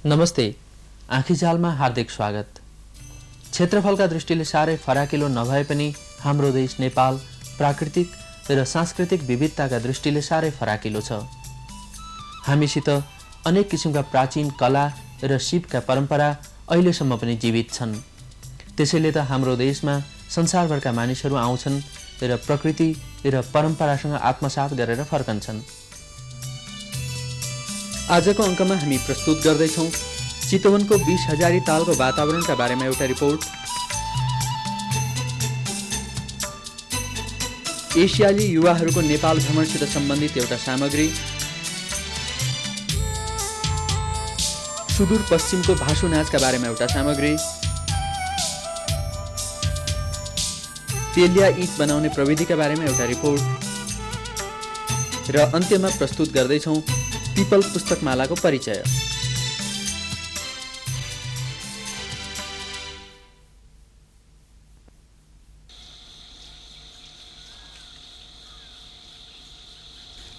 नमस्ते। आँखीजालमा हार्दिक स्वागत। क्षेत्रफलका दृष्टिले साह्रै फराकिलो नभए पनि हाम्रो देश नेपाल प्राकृतिक र सांस्कृतिक विविधताका दृष्टिले साह्रै फराकिलो छ। हामीसित अनेक किसिमका प्राचीन कला र शिवका परम्परा अहिलेसम्म पनि जीवित छन्। त्यसैले त हाम्रो देशमा संसारभरका मानिसहरू आउँछन् र प्रकृति र परम्परासँग आत्मसात गरेर फर्कन्छन्। आजको अङ्कमा हामी प्रस्तुत गर्दैछौँ चितवनको 20 हजारी तालको वातावरणका बारेमा एउटा रिपोर्ट, एसियाली युवाहरूको नेपाल भ्रमणसित सम्बन्धित एउटा सामग्री, सुदूर पश्चिमको भाषु नाचका बारेमा एउटा सामग्री, तेलिया ईट बनाउने प्रविधिका बारेमा एउटा रिपोर्ट र अन्त्यमा प्रस्तुत गर्दैछौँ पिपल पुस्तकमालाको परिचय।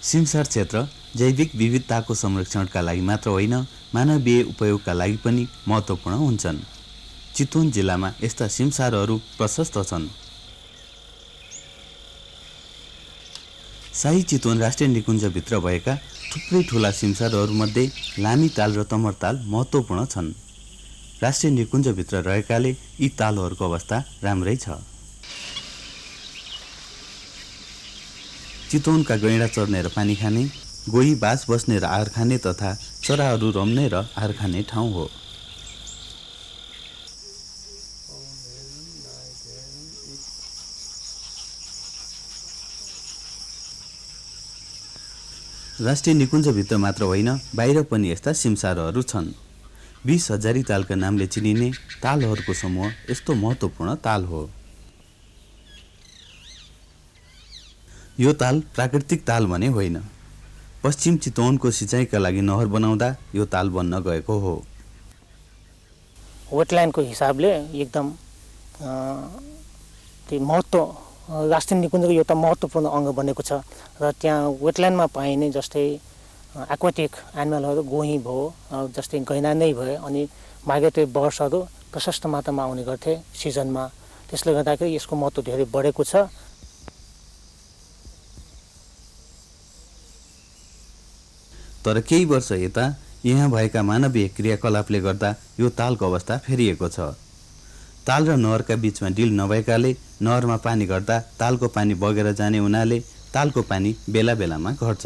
सिमसार क्षेत्र जैविक विविधताको संरक्षणका लागि मात्र होइन, मानवीय उपयोगका लागि पनि महत्त्वपूर्ण हुन्छन्। चितवन जिल्लामा यस्ता सिमसारहरू प्रशस्त छन्। शाही चितवन राष्ट्रिय निकुञ्जभित्र भएका थुप्रै ठुला सिमसारहरूमध्ये लामी ताल र तमर ताल महत्त्वपूर्ण छन्। राष्ट्रिय निकुञ्जभित्र रहेकाले यी तालहरूको अवस्था राम्रै छ। चितवनका गैँडा चर्ने र पानी खाने, गोही बास बस्ने र आहार खाने तथा चराहरू रम्ने र आहार खाने ठाउँ हो। राष्ट्रिय निकुञ्जभित्र मात्र होइन, बाहिर पनि यस्ता सिमसारहरू छन्। 20 हजारी तालका नामले चिनिने तालहरूको समूह यस्तो महत्त्वपूर्ण ताल हो। यो ताल प्राकृतिक ताल भने होइन, पश्चिम चितवनको सिँचाइका लागि नहर बनाउँदा यो ताल बन्न गएको हो। वेटल्यान्डको हिसाबले एकदम महत्त्व राष्ट्रिय निकुञ्जको एउटा महत्त्वपूर्ण अङ्ग बनेको छ र त्यहाँ वेटल्यान्डमा पाइने जस्तै एक्वाटिक एनिमलहरू गोही भयो, जस्तै गैँडा नै भयो, अनि माइग्रेटरी बर्ड्सहरू प्रशस्त मात्रामा आउने गर्थे सिजनमा। त्यसले गर्दाखेरि यसको महत्त्व धेरै बढेको छ। तर केही वर्ष यता यहाँ भएका मानवीय क्रियाकलापले गर्दा यो तालको अवस्था फेरिएको छ। ताल र नहरका बीचमा डिल नभएकाले नहरमा पानी घट्दा तालको पानी बगेर जाने हुनाले तालको पानी बेला बेलामा घट्छ।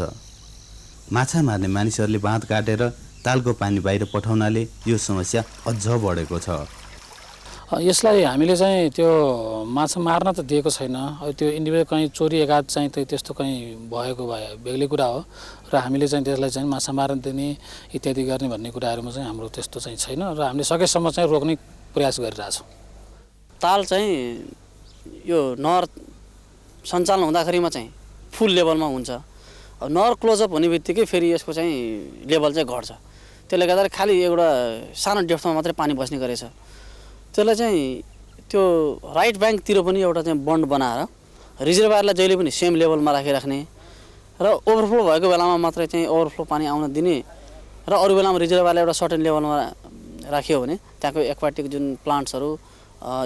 माछा मार्ने मानिसहरूले बाँध काटेर तालको पानी बाहिर पठाउनाले यो समस्या अझ बढेको छ। यसलाई हामीले चाहिँ त्यो माछा मार्न त दिएको छैन। त्यो इन्डिभिजुअल कहीँ चोरी एघात चाहिँ त्यस्तो कहीँ भएको भए बेग्लै कुरा हो र हामीले चाहिँ त्यसलाई चाहिँ माछा मार्न दिने इत्यादि गर्ने भन्ने कुराहरूमा चाहिँ हाम्रो त्यस्तो चाहिँ छैन र हामीले सकेसम्म चाहिँ रोक्ने प्रयास गरिरहेछौँ। ताल चाहिँ यो नहर सञ्चालन हुँदाखेरिमा चाहिँ फुल लेभलमा हुन्छ। अब नहर क्लोजअप हुने बित्तिकै फेरि यसको चाहिँ लेभल चाहिँ घट्छ। त्यसले गर्दा खालि एउटा सानो डेप्थमा मात्रै पानी बस्ने गरेछ। त्यसलाई चाहिँ त्यो राइट ब्याङ्कतिर पनि एउटा चाहिँ बन्ड बनाएर रिजर्भरलाई जहिले पनि सेम लेभलमा राखिराख्ने र ओभरफ्लो भएको बेलामा मात्रै चाहिँ ओभरफ्लो पानी आउन दिने र अरू बेलामा रिजर्भरलाई एउटा सर्टेन लेभलमा राखियो भने त्यहाँको एक्वाटिक जुन प्लान्ट्सहरू,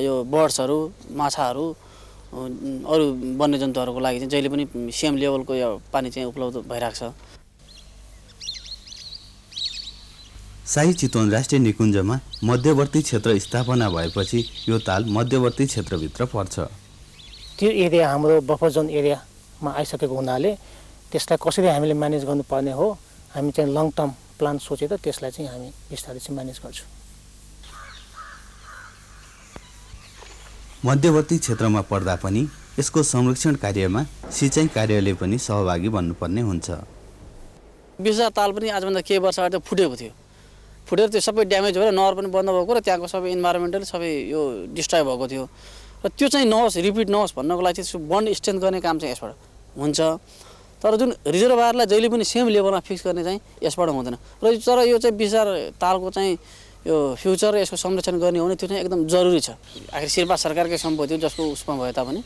यो बर्ड्सहरू, माछाहरू, अरू वन्यजन्तुहरूको लागि चाहिँ जहिले पनि सेम लेभलको यो पानी चाहिँ उपलब्ध भइरहेको छ। शाही चितवन राष्ट्रिय निकुञ्जमा मध्यवर्ती क्षेत्र स्थापना भएपछि यो ताल मध्यवर्ती क्षेत्रभित्र पर्छ। त्यो एरिया हाम्रो बफर जोन एरियामा आइसकेको हुनाले त्यसलाई कसरी हामीले म्यानेज गर्नुपर्ने हो, हामी चाहिँ लङ टर्म प्लान सोचेर त्यसलाई चाहिँ हामी बिस्तारै चाहिँ म्यानेज गर्छौँ। मध्यवर्ती क्षेत्रमा पर्दा पनि यसको संरक्षण कार्यमा सिँचाइ कार्यले पनि सहभागी बन्नुपर्ने हुन्छ। 20 हजार ताल पनि आजभन्दा केही वर्ष अगाडि फुटेको थियो। फुटेर त्यो सबै ड्यामेज भएर नहर पनि बन्द भएको र त्यहाँको सबै इन्भाइरोमेन्टल सबै यो डिस्ट्रोय भएको थियो र त्यो चाहिँ नहोस्, रिपिट नहोस् भन्नको लागि चाहिँ बन्ड स्ट्रेन्थ गर्ने काम चाहिँ यसबाट हुन्छ। तर जुन रिजर्भरलाई जहिले पनि सेम लेभलमा फिक्स गर्ने चाहिँ यसबाट हुँदैन र तर यो चाहिँ 20 हजार तालको चाहिँ यो फ्युचर यसको संरक्षण गर्ने हो भने त्यो चाहिँ एकदम जरुरी छ। आखिर शेर्पा सरकारकै सम्पत्ति हो जसको उसमा भए तापनि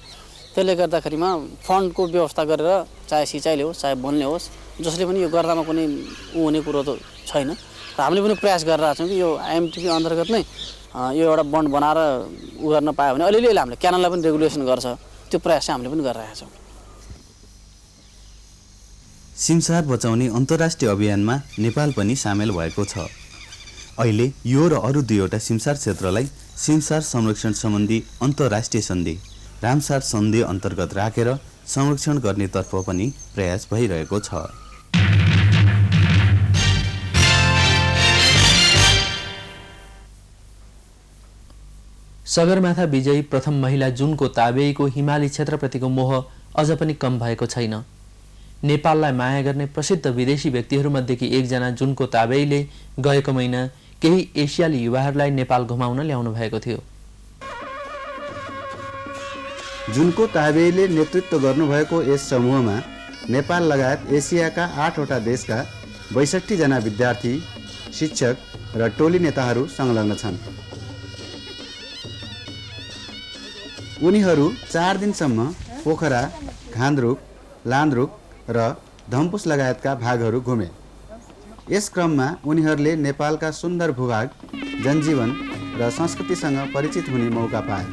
त्यसले गर्दाखेरिमा फन्डको व्यवस्था गरेर चाहे सिँचाइले होस् चाहे वनले होस् जसले पनि यो गर्दामा कुनै हुने कुरो त छैन र हामीले पनि प्रयास गरिरहेका छौँ कि यो आइएमटिपी अन्तर्गत नै यो एउटा बन्ड बनाएर उ गर्न पायो भने अलिअलि हामीले क्यानललाई पनि रेगुलेसन गर्छ त्यो प्रयास चाहिँ हामीले पनि गरिरहेका छौँ। सिमसार बचाउने अन्तर्राष्ट्रिय अभियानमा नेपाल पनि सामेल भएको छ। अहिले यो र अरू 2वटा सिमसार क्षेत्रलाई सिमसार संरक्षण सम्बन्धी अन्तर्राष्ट्रिय सन्धि रामसार सन्धि अन्तर्गत राखेर संरक्षण गर्नेतर्फ पनि प्रयास भइरहेको छ। सगरमाथा विजयी प्रथम महिला जुनको ताबेईको हिमाली क्षेत्रप्रतिको मोह अझ पनि कम भएको छैन। नेपाललाई माया गर्ने प्रसिद्ध विदेशी व्यक्तिहरूमध्येकी एकजना जुनको ताबेईले गएको महिना केही एसियाली युवाहरूलाई नेपाल घुमाउन ल्याउनु भएको थियो। जुनको ताबेईले नेतृत्व गर्नुभएको यस समूहमा नेपाल लगायत एसियाका 8वटा देशका 62 जना विद्यार्थी, शिक्षक र टोली नेताहरू संलग्न छन्। उनीहरू 4 दिनसम्म पोखरा, घान्द्रुक, लान्द्रुक र धम्पुस लगायतका भागहरू घुमे। यस क्रममा उनीहरूले नेपालका सुन्दर भूभाग, जनजीवन र संस्कृतिसँग परिचित हुने मौका पाए।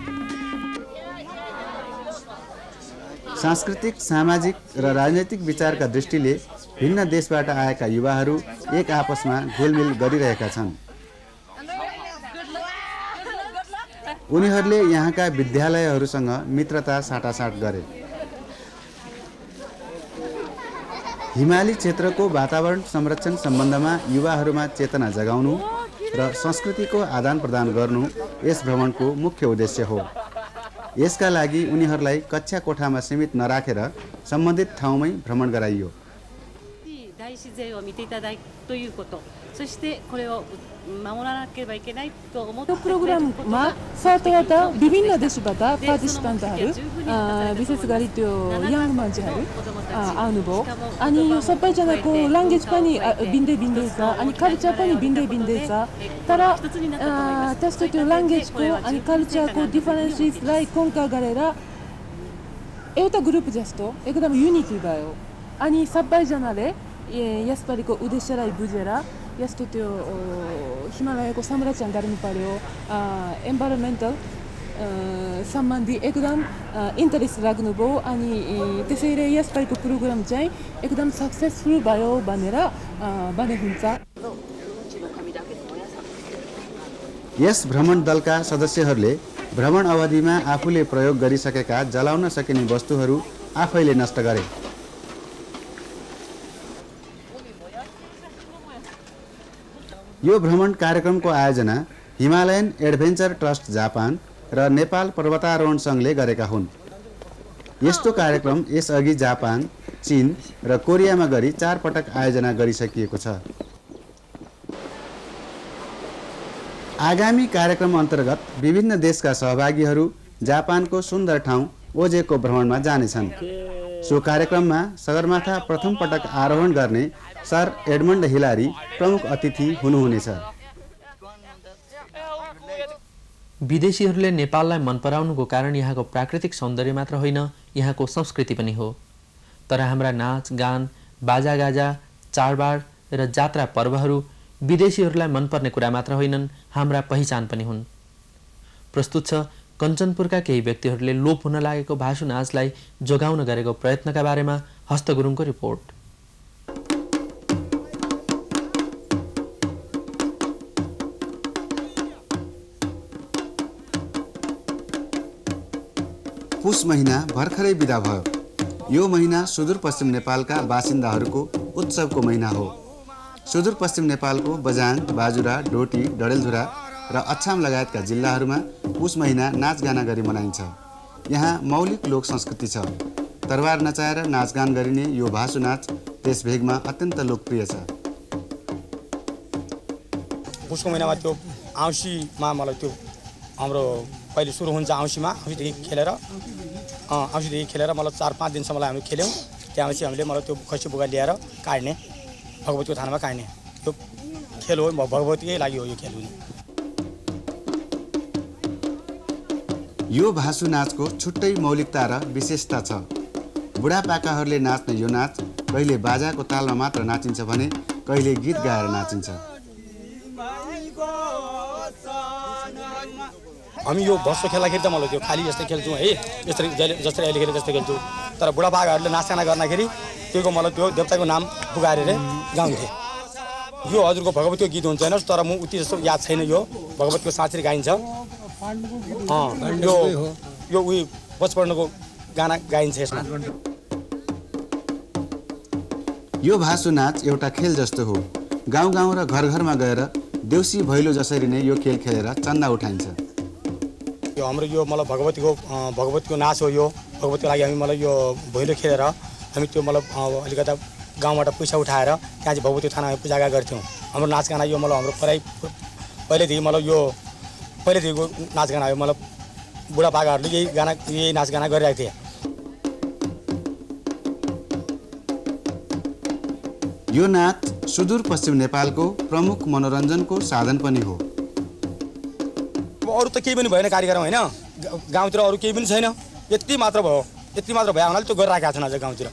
सांस्कृतिक, सामाजिक र राजनैतिक विचारका दृष्टिले भिन्न देशबाट आएका युवाहरू एक आपसमा घुलमिल गरिरहेका छन्। उनीहरूले यहाँका विद्यालयहरूसँग मित्रता साटासाट गरे। हिमाली क्षेत्रको वातावरण संरक्षण सम्बन्धमा युवाहरूमा चेतना जगाउनु र संस्कृतिको आदान प्रदान गर्नु यस भ्रमणको मुख्य उद्देश्य हो। यसका लागि उनीहरूलाई कक्षा कोठामा सीमित नराखेर सम्बन्धित ठाउँमै भ्रमण गराइयो। 大自然を見ていただくということ、そしてこれを守らなければいけないと思って 프로그램과 사토와타 비빈나 데시바타 파티시판트하루 비세스가리토 양만지하루 아누보 아니 서파이잖아고 랑게지파니 빈데빈데사 아니 칼차파니 빈데빈데사 따라 테스토토 랑게지코 아니 칼차코 디퍼런시스 라이 콘카가레라 एउटा ग्रुप जस्तो एकदम युनिटी भयो। अनि सबैजनाले यसपालिको उद्देश्यलाई बुझेर यस्तो त्यो हिमालयको संरक्षण गर्नु पर्यो, एन्भाइरोमेन्टल सम्बन्धी एकदम इन्ट्रेस्ट राख्नुभयो। अनि त्यसैले यसपालिको प्रोग्राम चाहिँ एकदम सक्सेसफुल भयो भनेर भने हुन्छ। यस भ्रमण दलका सदस्यहरूले भ्रमण अवधिमा आफूले प्रयोग गरिसकेका जलाउन सकिने वस्तुहरू आफैले नष्ट गरे। यो भ्रमण कार्यक्रमको आयोजना हिमालयन एडभेन्चर ट्रस्ट जापान र नेपाल पर्वतारोहण सङ्घले गरेका हुन्। यस्तो कार्यक्रम यसअघि जापान, चीन र कोरियामा गरी 4 पटक आयोजना गरिसकिएको छ। आगामी कार्यक्रम अन्तर्गत विभिन्न देशका सहभागीहरू जापानको सुन्दर ठाउँ ओजेको भ्रमणमा जानेछन्। सो कार्यक्रममा सगरमाथा प्रथम पटक आरोहण गर्ने सर एडमन्ड हिलारी प्रमुख अतिथि हुनुहुनेछ। विदेशीहरूले नेपाललाई मन पराउनुको कारण यहाँको प्राकृतिक सौन्दर्य मात्र होइन, यहाँको संस्कृति पनि हो। तर हाम्रा नाच गान, बाजागाजा, चाडबाड र जात्रा पर्वहरू विदेशीहरूलाई मनपर्ने कुरा मात्र होइनन्, हाम्रा पहिचान पनि हुन्। प्रस्तुत छ कञ्चनपुरका केही व्यक्तिहरूले लोप हुन लागेको भाषु नाचलाई जोगाउन गरेको प्रयत्नका बारेमा हस्त गुरुङको रिपोर्ट। पुष महिना भर्खरै बिदा भयो। यो महिना सुदूरपश्चिम नेपालका बासिन्दाहरूको उत्सवको महिना हो। सुदूरपश्चिम नेपालको बझाङ, बाजुरा, डोटी, डडेलधुरा र अछाम लगायतका जिल्लाहरूमा पुष महिना नाचगाना गरी मनाइन्छ। यहाँ मौलिक लोक संस्कृति छ। तरबार नचाएर नाचगान गरिने यो भाषु नाच देशभेगमा अत्यन्त लोकप्रिय छ। पुषको महिनामा त्यो औँसीमा मलाई त्यो हाम्रो पहिले सुरु हुन्छ औँसीमा, औँसीदेखि खेलेर मलाई 4-5 दिनसम्मलाई हामी खेल्यौँ। त्यहाँपछि हामीले मलाई त्यो खसी बुगा ल्याएर काट्ने, भगवतीको थानमा काट्ने त्यो खेल हो। भगवतीकै लागि हो यो खेल हुने। यो भासु नाचको छुट्टै मौलिकता र विशेषता छ। बुढापाकाहरूले नाच्ने यो नाच कहिले बाजाको तालमा मात्र नाचिन्छ भने कहिले गीत गाएर नाचिन्छ। हामी यो बसो खेल्दाखेरि त मलाई त्यो खाली जस्तै खेल्छौँ है, जसरी अहिले खेले जस्तै खेल्छौँ। तर बुढापाकाहरूले नाचगाना गर्दाखेरि त्यो मलाई त्यो देवताको नाम पुकारेर गाउँथे। यो हजुरको भगवतीको गीत हुन्छ हेर्नुहोस्, तर म उति जस्तो याद छैन। यो भगवतीको साँच्चै गाइन्छ। यो उयो बचपनको गाना गाइन्छ यसमा। यो भासु नाच एउटा खेल जस्तो हो। गाउँ गाउँ र घर घरमा गएर देउसी भैलो जसरी नै यो खेल खेलेर चन्दा उठाइन्छ। यो हाम्रो यो मतलब भगवतीको नाच हो। यो भगवतीको लागि हामी मतलब यो भैलो खेलेर हामी त्यो मतलब अलिकता गाउँबाट पैसा उठाएर त्यहाँ चाहिँ भगवती थानामा पूजा गर्थ्यौँ। हाम्रो नाचगाना यो मतलब हाम्रो पहिल्यैदेखि मतलब यो पहिल्यैदेखिको नाचगाना हो। मतलब बुढापाकाहरूले यही नाचगाना गरिरहेको थिए। यो नाच सुदूरपश्चिम नेपालको प्रमुख मनोरञ्जनको साधन पनि हो। अरू त केही पनि भएन कार्यक्रम होइन, गाउँतिर अरू केही पनि छैन। यति मात्र भयो, यति मात्र भयो हुनाले त्यो गरिरहेका छन् अझ गाउँतिर।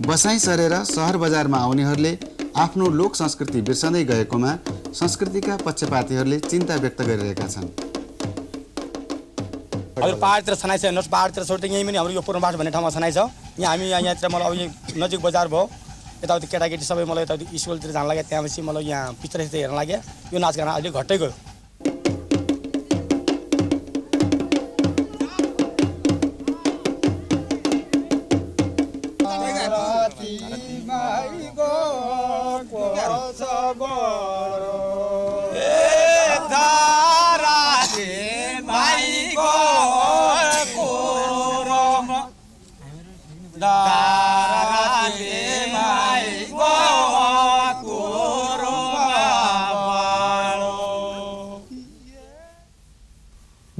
बसाइँ सरेर सहर बजारमा आउनेहरूले आफ्नो लोक संस्कृति बिर्सँदै गएकोमा संस्कृतिका पक्षपातीहरूले चिन्ता व्यक्त गरिरहेका छन्। हजुर पाहाडतिर सनाइ छ हेर्नुहोस्, पाहाडतिर छोड्दै यहीँ पनि हाम्रो यो पूर्णबास भन्ने ठाउँमा सनाइ छ। यहाँतिर मलाई अब यहाँ नजिक बजार भयो, यताउति केटाकेटी सबै मलाई यताउति स्कुलतिर जान लाग्यो। त्यहाँपछि मलाई यहाँ पिक्चर हेर्न लाग्यो। यो नाचगाना अहिले घट्दै गयो।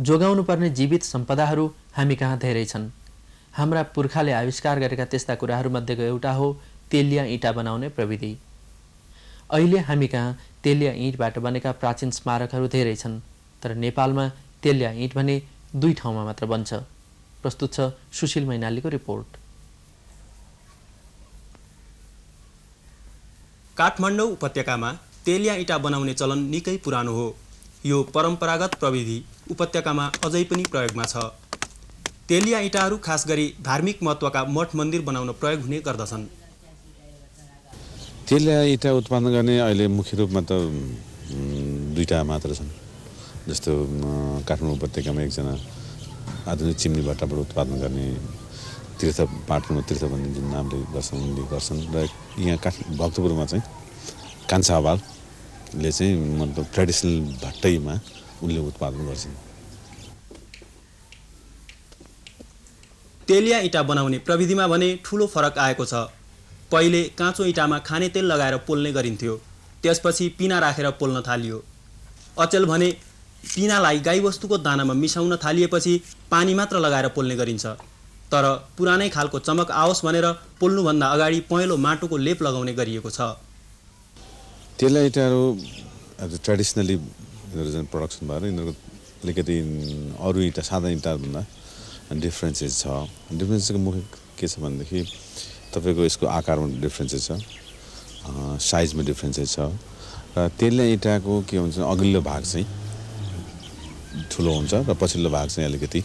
जोगाउनु पर्ने जीवित सम्पदाहरू हामी कहाँ धेरै छन्। हाम्रा पुर्खाले आविष्कार गरेका त्यस्ता कुराहरूमध्येको एउटा हो तेलिया इँटा बनाउने प्रविधि। अहिले हामी कहाँ तेलिया इँटबाट बनेका प्राचीन स्मारकहरू धेरै छन्, तर नेपालमा तेलिया इँट भने 2 ठाउँमा मात्र बन्छ। प्रस्तुत छ सुशील मैनालीको रिपोर्ट। काठमाडौँ उपत्यकामा तेलिया इँटा बनाउने चलन निकै पुरानो हो। यो परम्परागत प्रविधि उपत्यकामा अझै पनि प्रयोगमा छ। तेलिया इँटाहरू खास गरी धार्मिक महत्त्वका मठ मन्दिर बनाउन प्रयोग हुने गर्दछन्। तेलिया इँटा उत्पादन गर्ने अहिले मुख्य रूपमा त 2टा मात्र छन्। जस्तो काठमाडौँ उपत्यकामा एकजना आधुनिक चिम्नी भट्टाबाट उत्पादन गर्ने पाटनमा तीर्थ भन्ने जुन नामले गर्छन् उनले गर्छन्। र यहाँ भक्तपुरमा चाहिँ कान्छा अवालले चाहिँ मतलब ट्रेडिसनल भट्टैमा उनले उत्पादन गर्छन्। तेलिया इँटा बनाउने प्रविधिमा भने ठुलो फरक आएको छ। पहिले काँचो इँटामा खाने तेल लगाएर पोल्ने गरिन्थ्यो, त्यसपछि पिना राखेर पोल्न थालियो। अचेल भने पिनालाई गाईवस्तुको दानामा मिसाउन थालिएपछि पानी मात्र लगाएर पोल्ने गरिन्छ। तर पुरानै खालको चमक आओस् भनेर पोल्नुभन्दा अगाडि पहेँलो माटोको लेप लगाउने गरिएको छ। तेलिया इँटाहरू ट्रेडिसनली यिनीहरू जुन प्रडक्सन भएर यिनीहरूको अलिकति अरू इँटा सादा इँटाभन्दा डिफ्रेन्सेस छ। डिफ्रेन्सेसको मुख्य के छ भनेदेखि तपाईँको यसको आकारमा डिफ्रेन्सेस छ, साइजमा डिफ्रेन्सेस छ। र तेलिया इँटाको के हुन्छ अघिल्लो भाग चाहिँ ठुलो हुन्छ र पछिल्लो भाग चाहिँ अलिकति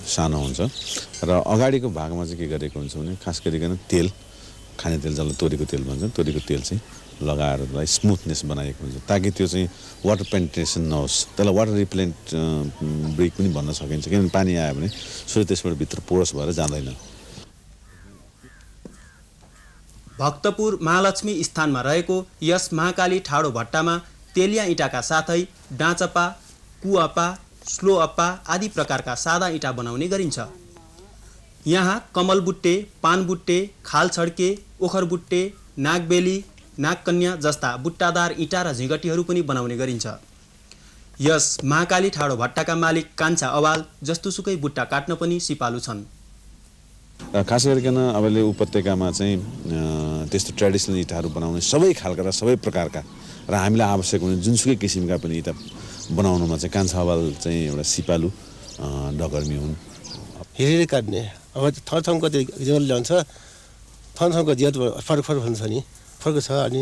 सानो हुन्छ। र अगाडिको भागमा चाहिँ के गरेको हुन्छ भने खास गरिकन तेल, खाने तेल जसलाई तोरीको तेल भन्छ, तोरीको तेल चाहिँ लगाएर त्यसलाई स्मुथनेस बनाएको हुन्छ ताकि त्यो चाहिँ वाटर पेनिट्रेसन नहोस्। त्यसलाई वाटर रिपेलेन्ट ब्रिक पनि भन्न सकिन्छ, किनभने पानी आयो भने सोही त्यसबाट भित्र पोरस भएर जाँदैन। भक्तपुर महालक्ष्मी स्थानमा रहेको यस महाकाली ठाडो भट्टामा तेलिया इँटाका साथै डाँचप्पा, कुअप्पा, स्लोअप्पा आदि प्रकारका सादा इँटा बनाउने गरिन्छ। यहाँ कमलबुट्टे, पानबुट्टे, खालछड्के, ओखरबुट्टे, नागबेली, नागकन्या जस्ता बुट्टादार इँटा र झिँगटीहरू पनि बनाउने गरिन्छ। यस महाकाली ठाडो भट्टाका मालिक कान्छा अवाल जस्तोसुकै बुट्टा काट्न पनि सिपालु छन्। खास गरिकन अबले उपत्यकामा चाहिँ त्यस्तो ट्रेडिसनल इँटाहरू बनाउने सबै खालका र सबै प्रकारका र हामीलाई आवश्यक हुने जुनसुकै किसिमका पनि इँटा बनाउनुमा चाहिँ कान्छा अवाल चाहिँ एउटा सिपालु डकर्मी हुन्। हेरेर काट्ने अब थरथरको त्यो जिउल ल्याउँछ थरथरको जियात फरक फरक हुन्छ नि फरक छ अनि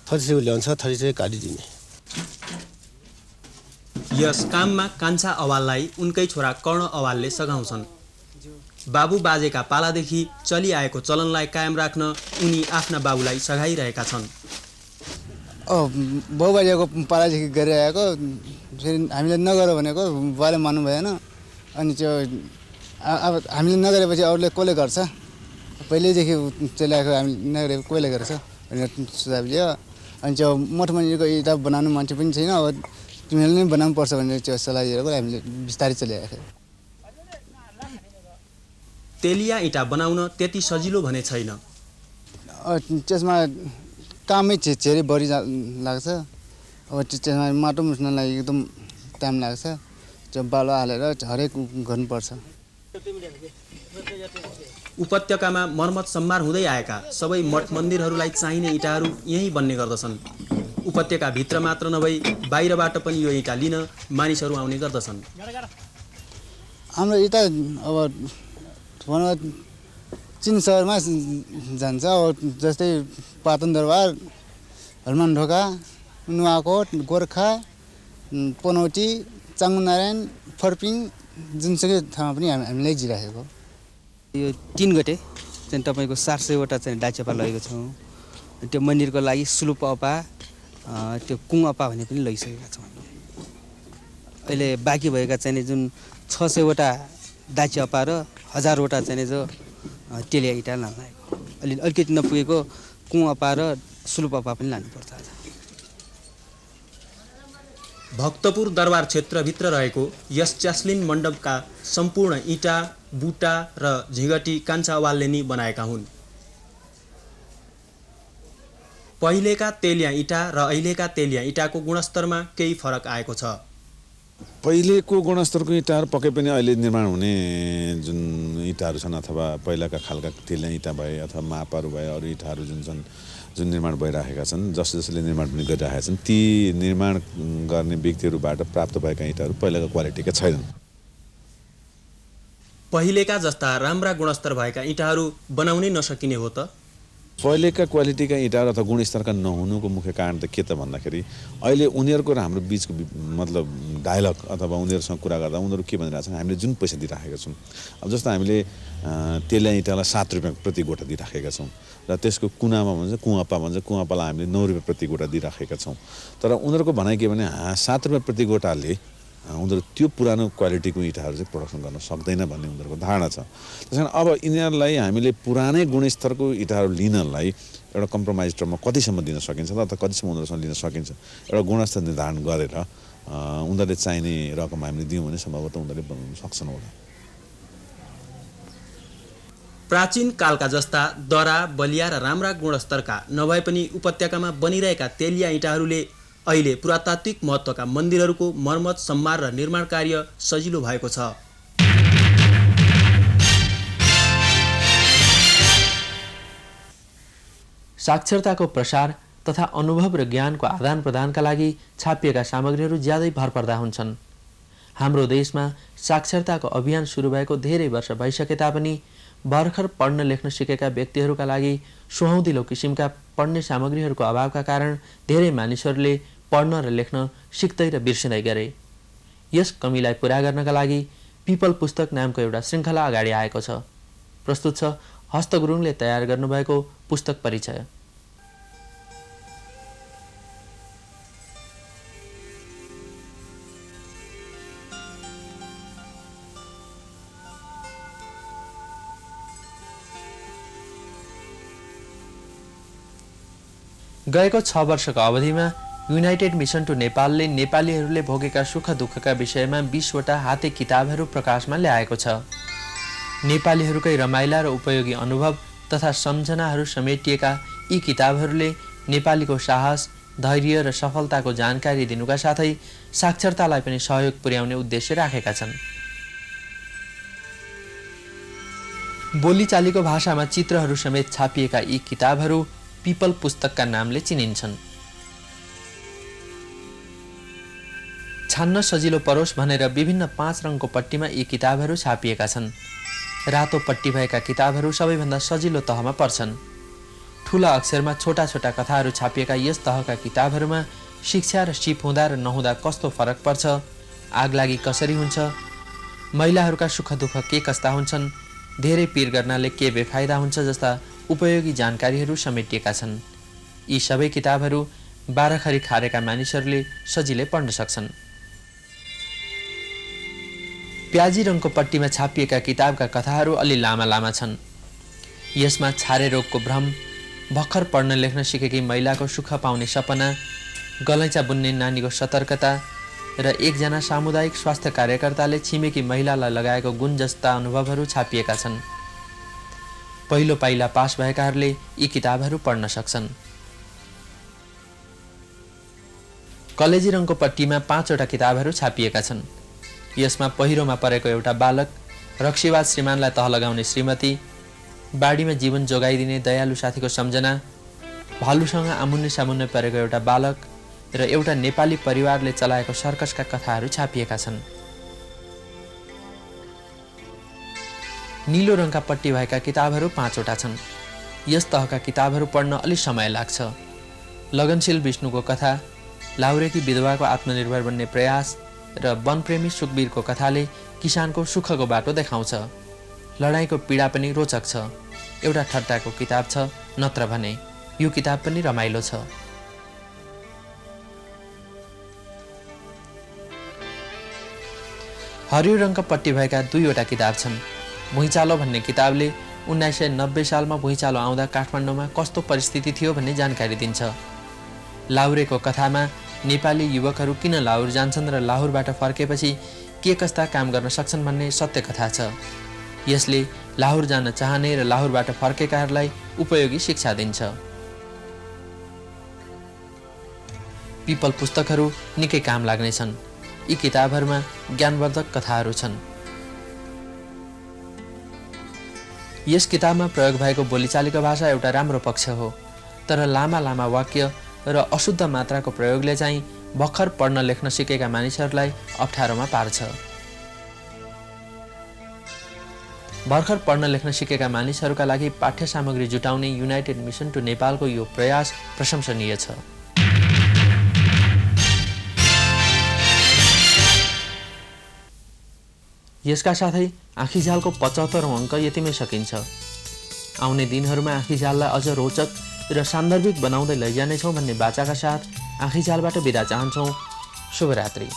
थरीसेको ल्याउँछ थरीसे काटिदिने। यस काममा कान्छा अवाललाई उनकै छोरा कर्ण अवालले सघाउँछन्। बाबु बाजेका पालादेखि चलिआएको चलनलाई कायम राख्न उनी आफ्ना बाबुलाई सघाइरहेका छन्। बाबुबाजेको पालादेखि गरिरहेको फेरि हामीले नगर भनेको बुवाले मान्नु भएन अनि त्यो अब हामीले नगरेपछि अरूले कसले गर्छ पहिल्यैदेखि चलिआएको हामीले नगरेको कसले गर्छ भनेर सुझाव लियो। अनि त्यो मठ मन्दिरको इँटा बनाउनु मान्छे पनि छैन अब तिमीहरूले नै बनाउनु पर्छ भनेर त्यो सल्लाह दिएको हामीले बिस्तारै चलिआएको थियो। तेलिया इँटा बनाउन त्यति सजिलो भने छैन। त्यसमा कामै धेरै बढी लाग्छ अब त्यसमा माटो मुस्नलाई एकदम टाइम लाग्छ त्यो बालुवा हालेर हरेक गर्नुपर्छ। उपत्यकामा मर्मत सम्मार हुँदै आएका सबै मठ मन्दिरहरूलाई चाहिने इँटाहरू यहीँ बन्ने गर्दछन्। उपत्यकाभित्र मात्र नभई बाहिरबाट पनि यो इँटा लिन मानिसहरू आउने गर्दछन्। हाम्रो इँटा अब चिन सहरमा जान्छ अब जस्तै पाटनदरबार हनुमान ढोका नुवाकोट गोर्खा पनौती चाङ्गुनारायण फर्पिङ जुनसुकै ठाउँमा पनि हामीलाई जिराखेको। यो 3 गते चाहिँ तपाईँको 700वटा चाहिँ डाचेपा लगेको छौँ। त्यो मन्दिरको लागि सुलुप अपा त्यो कुङ अपा भन्ने पनि लगिसकेका छौँ। अहिले बाँकी भएका चाहिँ जुन 600वटा दाची अपा र 1000वटा चाहिँ जो तेलिया इँटा लानु लागेको अलिकति नपुगेको कुङ अपा र सुलुप अपा पनि लानुपर्छ। भक्तपुर दरबार क्षेत्रभित्र रहेको यस च्यास्लिन मण्डपका सम्पूर्ण इँटा बुटा र झिगटी कान्छा अवालले नै बनाएका हुन्। पहिलेका तेलिया इँटा र अहिलेका तेलिया इँटाको गुणस्तरमा केही फरक आएको छ। पहिलेको गुणस्तरको इँटाहरू पक्कै पनि अहिले निर्माण हुने जुन इँटाहरू छन् अथवा पहिलाका खालका तेलिया इँटा भए अथवा मापाहरू भए अरू इँटाहरू जुन छन् जुन निर्माण भइरहेका छन् जसले निर्माण पनि गरिरहेका छन् ती निर्माण गर्ने व्यक्तिहरूबाट प्राप्त भएका इँटाहरू पहिलाको क्वालिटीका छैनन्। पहिलेका जस्ता राम्रा गुणस्तर भएका इँटाहरू बनाउनै नसकिने हो त? पहिलेका क्वालिटीका इँटाहरू अथवा गुणस्तरका नहुनुको मुख्य कारण त के त भन्दाखेरि अहिले उनीहरूको र हाम्रो बिचको मतलब डायलग अथवा उनीहरूसँग कुरा गर्दा उनीहरू के भनिरहेका छन् हामीले जुन पैसा दिइराखेका छौँ अब जस्तो हामीले तेलिया इँटालाई 7 रुपियाँ प्रति गोटा दिइराखेका छौँ र त्यसको कुनामा भन्छ कुवापा भन्छ कुवापालाई हामीले 9 रुपियाँ प्रति गोटा दिइराखेका छौँ। तर उनीहरूको भनाइ के भने 7 रुपियाँ प्रति गोटाले उनीहरू त्यो पुरानो क्वालिटीको इँटाहरू चाहिँ प्रोडक्सन गर्न सक्दैन भन्ने उनीहरूको धारणा छ। त्यस कारण अब यिनीहरूलाई हामीले पुरानै गुणस्तरको इँटाहरू लिनलाई एउटा कम्प्रोमाइज टर्ममा कतिसम्म दिन सकिन्छ अथवा कतिसम्म उनीहरूसँग लिन सकिन्छ एउटा गुणस्तर निर्धारण गरेर उनीहरूले चाहिने रकम हामीले दियौँ भने सम्भवतः उनीहरूले बनाउन सक्छन् होला। प्राचीन कालका जस्ता दरा बलिया र राम्रा गुणस्तरका नभए पनि उपत्यकामा बनिरहेका तेलिया इँटाहरूले अहिले पुरातात्विक महत्त्वका मन्दिरहरूको मर्मत सम्मार र निर्माण कार्य सजिलो भएको छ। साक्षरताको प्रसार तथा अनुभव र ज्ञानको आदान प्रदानका लागि छापिएका सामग्रीहरू ज्यादै भरपर्दा हुन्छन्। हाम्रो देशमा साक्षरताको अभियान सुरु भएको धेरै वर्ष भइसके तापनि भर्खर पढ्न लेख्न सिकेका व्यक्तिहरूका लागि सुहाउँदिलो किसिमका पढ्ने सामग्रीहरूको अभावका कारण धेरै मानिसहरूले पढ्न र लेख्न सिक्दै र बिर्सिँदै गरे। यस कमीलाई पूरा गर्नका लागि पिपल पुस्तक नामको एउटा श्रृङ्खला अगाडि आएको छ। प्रस्तुत छ हस्त गुरुङले तयार गर्नुभएको पुस्तक परिचय। गएको 6 वर्षको अवधिमा युनाइटेड मिसन टु नेपालले नेपालीहरूले भोगेका सुख दुःखका विषयमा 20वटा हाते किताबहरू प्रकाशमा ल्याएको छ। नेपालीहरूकै रमाइला र उपयोगी अनुभव तथा सम्झनाहरू समेटिएका यी किताबहरूले नेपालीको साहस, धैर्य र सफलताको जानकारी दिनुका साथै साक्षरतालाई पनि सहयोग पुर्याउने उद्देश्य राखेका छन्। बोलीचालीको भाषामा चित्रहरू समेत छापिएका यी किताबहरू पिपल पुस्तकका नामले चिनिन्छन्। छान्न सजिलो परोस् भनेर विभिन्न 5 रङको पट्टीमा यी किताबहरू छापिएका छन्। रातो पट्टी भएका किताबहरू सबैभन्दा सजिलो तहमा पर्छन्। ठुला अक्षरमा छोटा छोटा कथाहरू छापिएका यस तहका किताबहरूमा शिक्षा र सिप हुँदा र नहुँदा कस्तो फरक पर्छ, आगलागी कसरी हुन्छ, महिलाहरूका सुख दुःख के कस्ता हुन्छन्, धेरै पिर गर्नाले के बेफाइदा हुन्छ जस्ता उपयोगी जानकारीहरू समेटिएका छन्। यी सबै किताबहरू बाराखरी खारेका मानिसहरूले सजिलै पढ्न सक्छन्। प्याजी रङको पट्टीमा छापिएका किताबका कथाहरू अलि लामा लामा छन्। यसमा छारे रोगको भ्रम, भर्खर पढ्न लेख्न सिकेकी महिलाको सुख पाउने सपना, गलैँचा बुन्ने नानीको सतर्कता र एकजना सामुदायिक स्वास्थ्य कार्यकर्ताले छिमेकी महिलालाई लगाएको गुण जस्ता अनुभवहरू छापिएका छन्। पहिलो पाइला पास भएकाहरूले यी किताबहरू पढ्न सक्छन्। कलेजी रङको पट्टीमा 5 वटा किताबहरू छापिएका छन्। यसमा पहिरोमा परेको एउटा बालक, रक्सीवाद श्रीमानलाई तह लगाउने श्रीमती, बाढीमा जीवन जोगाइदिने दयालु साथीको सम्झना, भालुसँग आमुन्ने सामुन्ने परेको एउटा बालक र एउटा नेपाली परिवारले चलाएको सर्कसका कथाहरू छापिएका छन्। नीलो रङका पट्टी भएका किताबहरू 5 वटा छन्। यस तहका किताबहरू पढ्न अलि समय लाग्छ। लगनशील विष्णुको कथा, लाहुरेकी विधवाको आत्मनिर्भर बन्ने प्रयास र वनप्रेमी सुखवीरको कथाले किसानको सुखको बाटो देखाउँछ। लडाईँको पीडा पनि रोचक छ। एउटा ठट्टाको किताब छ, नत्र भने यो किताब पनि रमाइलो छ। हरियो रङका पट्टी भएका 2 वटा किताब छन्। भुइँचालो भन्ने किताबले 1990 सालमा भुइँचालो आउँदा काठमाडौँमा कस्तो परिस्थिति थियो भन्ने जानकारी दिन्छ। लाहुरेको कथामा नेपाली युवकहरू किन लाहुर जान्छन् र लाहुरबाट फर्केपछि के कस्ता काम गर्न सक्छन् भन्ने सत्य कथा छ। यसले लाहुर जान चाहने र लाहुरबाट फर्केकाहरूलाई उपयोगी शिक्षा दिन्छ। पिपल पुस्तकहरू निकै काम लाग्नेछन्। यी किताबहरूमा ज्ञानवर्धक कथाहरू छन्। यस किताबमा प्रयोग भएको बोलीचालीको भाषा एउटा राम्रो पक्ष हो, तर लामा लामा वाक्य र अशुद्ध मात्राको प्रयोगले चाहिँ भर्खर पढ्न लेख्न सिकेका मानिसहरूलाई अप्ठ्यारोमा पार्छ। भर्खर पढ्न लेख्न सिकेका मानिसहरूका लागि पाठ्य सामग्री जुटाउने युनाइटेड मिसन टु नेपालको यो प्रयास प्रशंसनीय छ। यसका साथै आँखीझ्यालको 75औं अङ्क यतिमै सकिन्छ। आउने दिनहरूमा आँखीझ्याललाई अझ रोचक र सान्दर्भिक बनाउँदै लैजानेछौँ भन्ने बाचाका साथ आँखीझ्यालबाट बिदा चाहन्छौँ। शुभरात्रि।